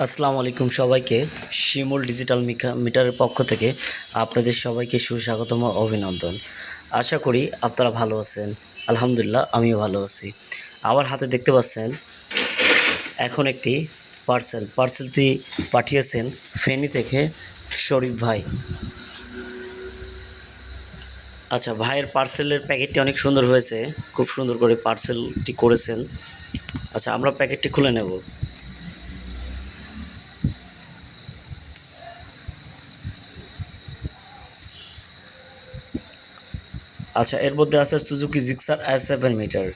আসসালামু আলাইকুম সবাইকে। শিমুল ডিজিটাল মিটারের পক্ষ থেকে আপনাদের সবাইকে সুস্বাগতম ও অভিনন্দন। আশা করি আপনারা ভালো আছেন। আলহামদুলিল্লাহ আমিও ভালো আছি। আমার হাতে দেখতে পাচ্ছেন এখন একটি পার্সেলটি পাঠিয়েছেন ফেনী থেকে শরীফ ভাই। আচ্ছা, ভাইয়ের পার্সেলের প্যাকেটটি অনেক সুন্দর হয়েছে, খুব সুন্দর করে পার্সেলটি করেছেন। আচ্ছা, আমরা প্যাকেটটি খুলে নেব। আচ্ছা, এর মধ্যে আছে সুজুকি জিক্সার S7 মিটার।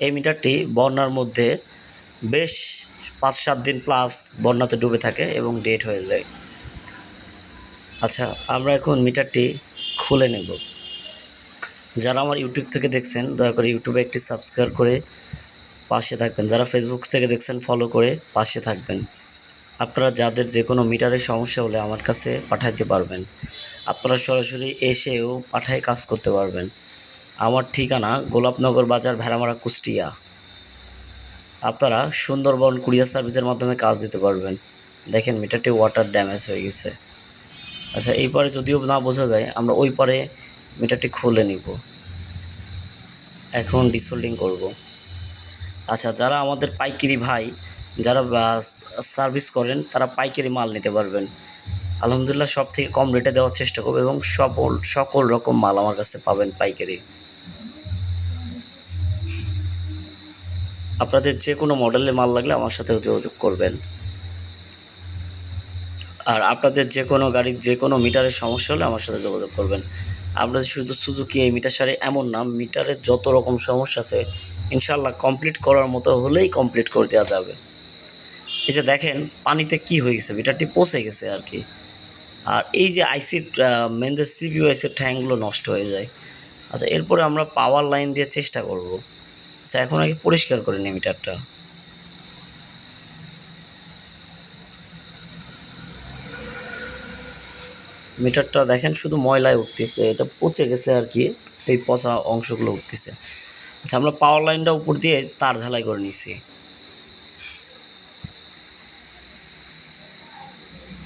এই মিটারটি বন্যার মধ্যে বেশ 5-7 দিন প্লাস বন্যাতে ডুবে থাকে এবং ডেড হয়ে যায়। আচ্ছা, আমরা এখন মিটারটি খুলে নেব। যারা আমার ইউটিউব থেকে দেখছেন দয়া করে ইউটিউবে একটি সাবস্ক্রাইব করে পাশে থাকবেন। যারা ফেসবুক থেকে দেখছেন ফলো করে পাশে থাকবেন। আপনারা যাদের যে কোনো মিটারের সমস্যা হলে আমার কাছে পাঠাইতে পারবেন। আপনারা সরাসরি এসেও পাঠায় কাজ করতে পারবেন। আমার ঠিকানা গোলাপনগর বাজার, ভেড়ামারা, কুষ্টিয়া। আপনারা সুন্দরবন কুরিয়ার সার্ভিসের মাধ্যমে কাজ দিতে পারবেন। দেখেন মিটারটি ওয়াটার ড্যামেজ হয়ে গেছে। আচ্ছা, এই পারে যদিও না বোঝা যায়, আমরা ওই পারে মিটারটি খুলে নিব। এখন ডিসোল্ডিং করব। আচ্ছা, যারা আমাদের পাইকারি ভাই যারা সার্ভিস করেন তারা পাইকারি মাল নিতে পারবেন। আলহামদুলিল্লাহ সব থেকে কম রেটে দেওয়ার চেষ্টা করবো এবং সকল রকম মাল আমার কাছে পাবেন পাইকারি। আপনাদের যে কোনো মডেলের মাল লাগলে আমার সাথে যোগাযোগ করবেন। আর আপনাদের যে কোনো গাড়ির যে কোনো মিটারের সমস্যা হলে আমার সাথে যোগাযোগ করবেন। আপনাদের শুধু সুজুকি এই মিটার সারে এমন না, মিটারের যত রকম সমস্যা আছে ইনশাআল্লাহ কমপ্লিট করার মতো হলেই কমপ্লিট করে দেওয়া যাবে। এই যে দেখেন পানিতে কি হয়ে গেছে, মিটারটি পচে গেছে আর কি। আর এই যে আইসির মেন যে সিপিইউ আইসির ঠ্যাংগুলো নষ্ট হয়ে যায়। আচ্ছা, এরপরে আমরা পাওয়ার লাইন দিয়ে চেষ্টা করব। আচ্ছা, এখন আগে পরিষ্কার করে নিই মিটারটা। মিটারটা দেখেন শুধু ময়লায় উঠতেছে, এটা পচে গেছে আর কি, এই পচা অংশগুলো উঠতেছে। আচ্ছা, আমরা পাওয়ার লাইনটা উপর দিয়ে তার ঝালাই করে নিছি।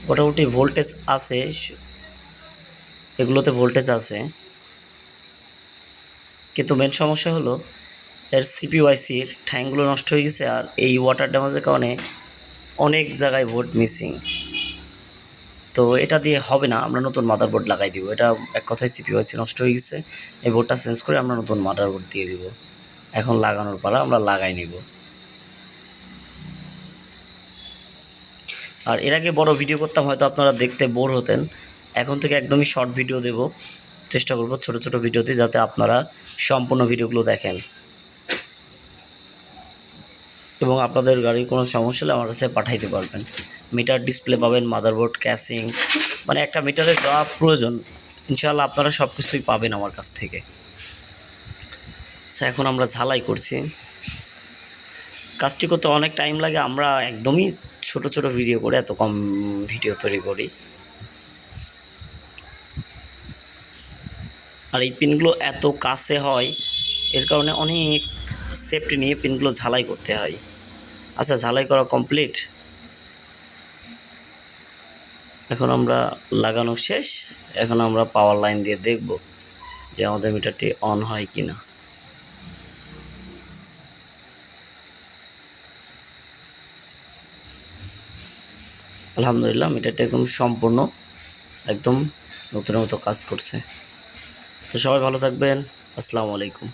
মোটামুটি ভোল্টেজ আছে, এগুলোতে ভোল্টেজ আছে, কিন্তু মেন সমস্যা হলো এর সিপিইউআইসির ঠ্যাংগুলো নষ্ট হয়ে গেছে। আর এই ওয়াটার ড্যামেজের কারণে অনেক জায়গায় ভোল্ট মিসিং। তো এটা দিয়ে হবে না, আমরা নতুন মাদারবোর্ড লাগাই দিব। এটা এক কথায় সিপিইউআইসি নষ্ট হয়ে গেছে, এই বোর্ডটা চেঞ্জ করে আমরা নতুন মাদারবোর্ড দিয়ে দিব। এখন লাগানোর পালা, আমরা লাগাই নিব। আর এর আগে বড় ভিডিও করতাম, হয়তো আপনারা দেখতে বোর হতেন। এখন থেকে একদমই শর্ট ভিডিও দেব, চেষ্টা করব ছোট ছোট ভিডিওতে, যাতে আপনারা সম্পূর্ণ ভিডিওগুলো দেখেন এবং আপনাদের গাড়ির কোনো সমস্যা হলে আমার কাছে পাঠাইতে পারবেন। মিটার ডিসপ্লে পাবেন, মাদারবোর্ড, ক্যাসিং, মানে একটা মিটারের যা প্রয়োজন ইনশাআল্লাহ আপনারা সব কিছুই পাবেন আমার কাছ থেকে। আচ্ছা, এখন আমরা ঝালাই করছি। কাজটি করতে অনেক টাইম লাগে, আমরা একদমই ছোট ছোট ভিডিও করে এত কম ভিডিও তৈরি করি। আর এই পিনগুলো এত কাছে হয়, এর কারণে অনেক সেফটি নিয়ে পিনগুলো ঝালাই করতে হয়। আচ্ছা, ঝালাই করা কমপ্লিট। এখন আমরা লাগানো শেষ। এখন আমরা পাওয়ার লাইন দিয়ে দেখব যে আমাদের মিটারটি অন হয় কি না। আলহামদুলিল্লাহ মিটারটি একদম সম্পূর্ণ একদম নতুনের মতো কাজ করছে। তো সবাই ভালো থাকবেন। আসসালামু আলাইকুম।